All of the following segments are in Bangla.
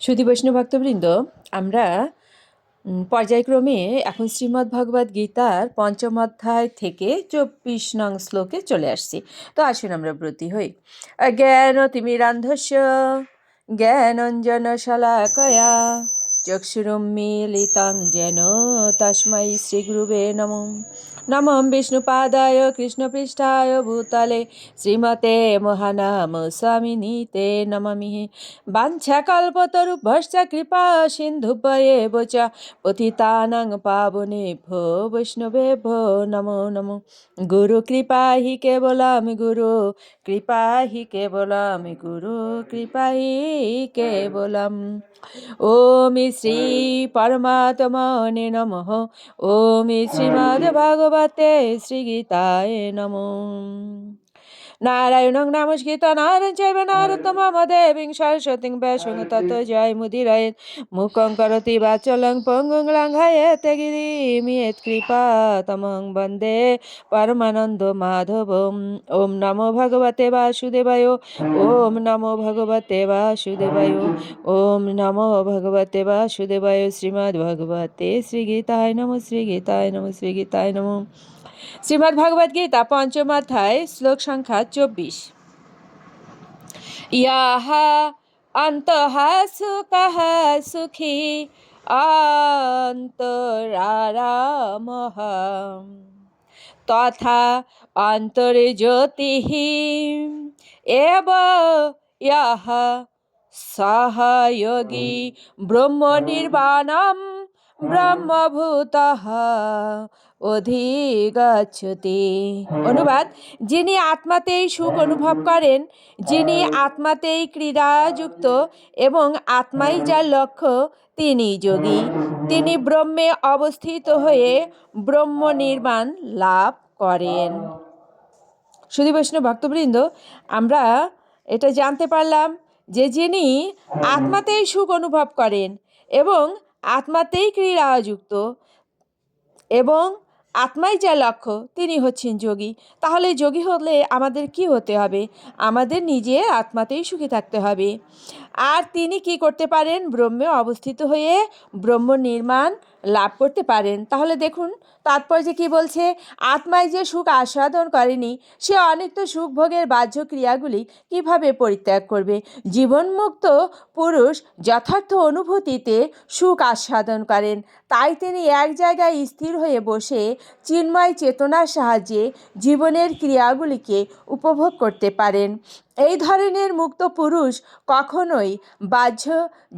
সুধী বৈষ্ণব ভক্তবৃন্দ, আমরা পর্যায়ক্রমে এখন শ্রীমদ্ ভগবদ্ গীতার পঞ্চম অধ্যায় থেকে 24 নং শ্লোকে চলে আসছি। তো আসুন আমরা ব্রতী হই। জ্ঞান তিমিরান্ধস্য জ্ঞানঞ্জন শলাকয়া চক্ষুরুন্মীলিতাং যেন তস্मै শ্রীগুরুবে নমঃ। নমঃ বিষ্ণুপাদায় কৃষ্ণপৃষ্ঠায় ভূতলে শ্রীমতে মহানাম স্বামিনীতে নমামি। বাঞ্ছাকল্পতরুভ্যশ্চ কৃপা সিন্ধুভ্যেব চ পতিতানাং পাবনেভ্যো বৈষ্ণবেভ্যো নমো নমো। গুরু কৃপা হি কেবলম গুরু কৃপা হি কেবলম গুরু কৃপা হি কেবলম। ওম শ্রী পরমাত্মনে নমঃ। ওম শ্রীমদ্ভগবতে শ্রীগীতায় নমঃ। নারায়ণং নমস্কৃত নারং চৈব নরোত্তমং দেবীং সরস্বতীং ব্যাসং ততো জয়মুদীরয়েৎ। মুখং করোতি বাচালং পঙ্গুং লঙ্ঘয়েৎ গিরিম যৎকৃপাতমং বন্দে পরমানন্দ মাধবম। ওম নমো ভগবতে বাসুদেবায়। ওম নমো ভগবতে বাসুদেবায়। ওম নমো ভগবতে বাসুদেবায়। শ্রীমদ্ভগবতে শ্রীগীতায় নমঃ। শ্রীগীতায় নমঃ। শ্রীগীতায় নমঃ। শ্রীমদ্ ভগবদ গীতা পঞ্চম অধ্যায় শ্লোক সংখ্যা 24। ইয়াহ অন্তঃ সুখঃ সুখী অন্তরারামঃ তথা অন্তরে জ্যোতিঃ এব ইয়াহ সহ যোগী ব্রহ্ম নির্বাণম ব্রহ্মভূতঃ অধিগচ্ছতি। অনুবাদ: যিনি আত্মাতেই সুখ অনুভব করেন, যিনি আত্মাতেই ক্রীড়াযুক্ত এবং আত্মাই যার লক্ষ্য, তিনি যোগী। তিনি ব্রহ্মে অবস্থিত হয়ে ব্রহ্ম নির্বাণ লাভ করেন। সুধী বৈষ্ণব ভক্তবৃন্দ, আমরা এটা জানতে পারলাম যে যিনি আত্মাতেই সুখ অনুভব করেন এবং আত্মাতেই ক্রীড়াযুক্ত এবং আত্মাই যা লক্ষ্য, তিনি হচ্ছেন যোগী। তাহলে যোগী হলে আমাদের কি হতে হবে? আমাদের নিজে আত্মাতেই সুখী থাকতে হবে। আর তিনি কি করতে পারেন? ব্রহ্মে অবস্থিত হয়ে ব্রহ্ম নির্মাণ লাভ করতে পারেন। তাহলে দেখুন তাৎপর্যে কি বলছে, আত্মায় যে সুখ আস্বাদন করেনি, সে অনিত্য সুখ ভোগের বাহ্য ক্রিয়াগুলি কিভাবে পরিত্যাগ করবে? জীবনমুক্ত পুরুষ যথার্থ অনুভূতিতে সুখ আস্বাদন করেন। তাই তিনি এক জায়গায় স্থির হয়ে বসে চিন্ময় চেতনার সাহায্যে জীবনের ক্রিয়াগুলিকে উপভোগ করতে পারেন। এই ধরনের মুক্ত পুরুষ কখনোই বাহ্য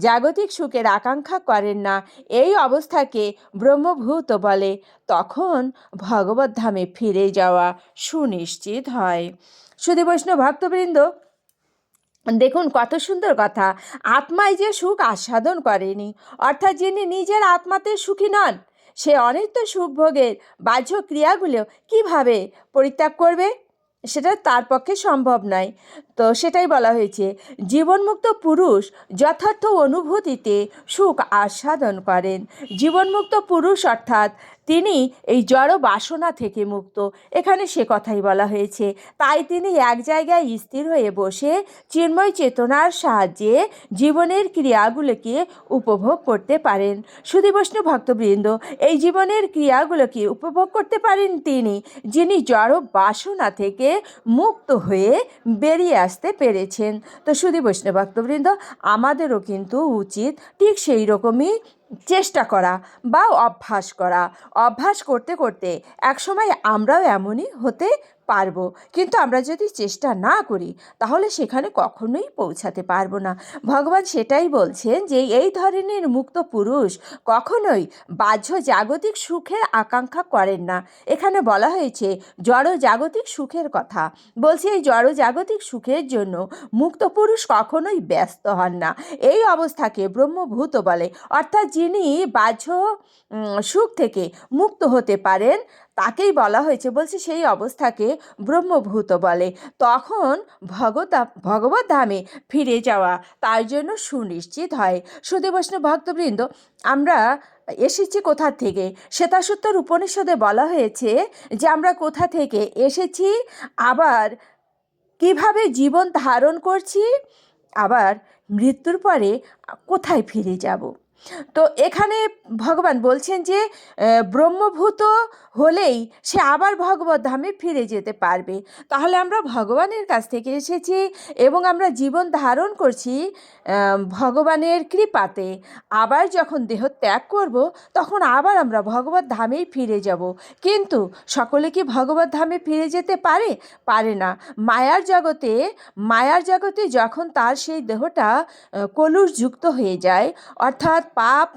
জাগতিক সুখের আকাঙ্ক্ষা করেন না। এই অবস্থাকে ব্রহ্মভূত বলে। তখন ভগবত ধামে ফিরে যাওয়া সুনিশ্চিত হয়। সুধী বৈষ্ণব ভক্তবৃন্দ, দেখুন কত সুন্দর কথা। আত্মায় যে সুখ আস্বাদন করেনি, অর্থাৎ যিনি নিজের আত্মাতে সুখী নন, সে অনিত্য সুখ ভোগের বাহ্য ক্রিয়াগুলো কিভাবে পরিত্যাগ করবে? সেটা তার পক্ষে সম্ভব নয়। তো সেটাই বলা হয়েছে, জীবনমুক্ত পুরুষ যথার্থ অনুভূতিতে সুখ আস্বাদন করেন। জীবনমুক্ত পুরুষ অর্থাৎ তিনি এই জড় বাসনা থেকে মুক্ত, এখানে সে কথাই বলা হয়েছে। তাই তিনি এক জায়গায় স্থির হয়ে বসে চিন্ময় চেতনার সাহায্যে জীবনের ক্রিয়াগুলোকে উপভোগ করতে পারেন। সুধী বৈষ্ণব ভক্তবৃন্দ, এই জীবনের ক্রিয়াগুলোকে উপভোগ করতে পারেন তিনি, যিনি জড় বাসনা থেকে মুক্ত হয়ে বেরিয়ে আসতে পেরেছেন। তো সুধী বৈষ্ণব ভক্তবৃন্দ, আমাদেরও কিন্তু উচিত ঠিক সেই রকমই চেষ্টা করা বা অভ্যাস করা। অভ্যাস করতে করতে একসময় আমরাও এমনই হতে পারবো, কিন্তু আমরা যদি চেষ্টা না করি তাহলে সেখানে কখনোই পৌঁছাতে পারবো না। ভগবান সেটাই বলছেন যে এই ধরনের মুক্ত পুরুষ কখনোই বাহ্য জাগতিক সুখের আকাঙ্ক্ষা করেন না। এখানে বলা হয়েছে জড় জাগতিক সুখের কথা। বলছে এই জড় জাগতিক সুখের জন্য মুক্ত পুরুষ কখনোই ব্যস্ত হন না। এই অবস্থাকে ব্রহ্মভূত বলে। অর্থাৎ যিনি বাহ্য সুখ থেকে মুক্ত হতে পারেন তাকেই বলা হয়েছে, বলছে সেই অবস্থাকে ব্রহ্মভূত বলে। তখন ভগবত ধামে ফিরে যাওয়া তার জন্য সুনিশ্চিত হয়। সুধী বৈষ্ণব ভক্তবৃন্দ, আমরা এসেছি কোথা থেকে? শ্বেতাসূত্তর উপনিষদে বলা হয়েছে যে আমরা কোথা থেকে এসেছি, আবার কিভাবে জীবন ধারণ করছি, আবার মৃত্যুর পরে কোথায় ফিরে যাব। তো এখানে ভগবান বলছেন যে ব্রহ্মভূত হলেই সে আবার ভগবত ধামে ফিরে যেতে পারবে। তাহলে আমরা ভগবানের কাছ থেকে এসেছি এবং আমরা জীবন ধারণ করছি ভগবানের কৃপাতে। আবার যখন দেহ ত্যাগ করব তখন আবার আমরা ভগবত ধামেই ফিরে যাব। কিন্তু সকলে কি ভগবত ধামে ফিরে যেতে পারে? পারে না। মায়ার জগতে যখন তার সেই দেহটা কলুষযুক্ত হয়ে যায়, অর্থাৎ পাপ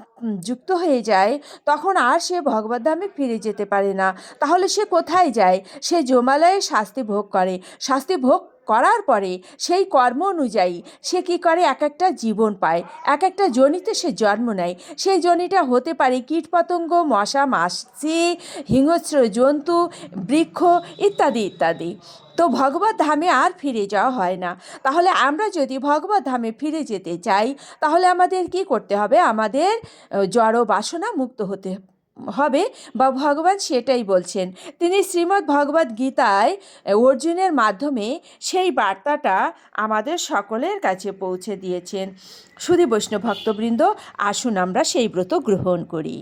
যুক্ত হয়ে যায়, তখন আর সে ভগবদ্ধামে ফিরে যেতে পারে না। তাহলে সে কোথায় যায়? সে যমালয়ে শাস্তি ভোগ করে। শাস্তি ভোগ করার পরে সেই কর্ম অনুযায়ী সে কী করে? এক একটা জীবন পায়, এক একটা যোনিতে সে জন্ম নেয়। সেই যোনিটা হতে পারে কীটপতঙ্গ, মশা মাছি, হিংস্র জন্তু, বৃক্ষ ইত্যাদি ইত্যাদি। তো ভগবত ধামে আর ফিরে যাওয়া হয় না। তাহলে আমরা যদি ভগবত ধামে ফিরে যেতে চাই তাহলে আমাদের কি করতে হবে? আমাদের জড় বাসনা মুক্ত হতে হবে, বা ভগবান সেটাই বলছেন। তিনি শ্রীমদ্ ভগবদ্ গীতায় অর্জুনের মাধ্যমে সেই বার্তাটা আমাদের সকলের কাছে পৌঁছে দিয়েছেন। সুধী বৈষ্ণব ভক্তবৃন্দ, আসুন আমরা সেই ব্রত গ্রহণ করি।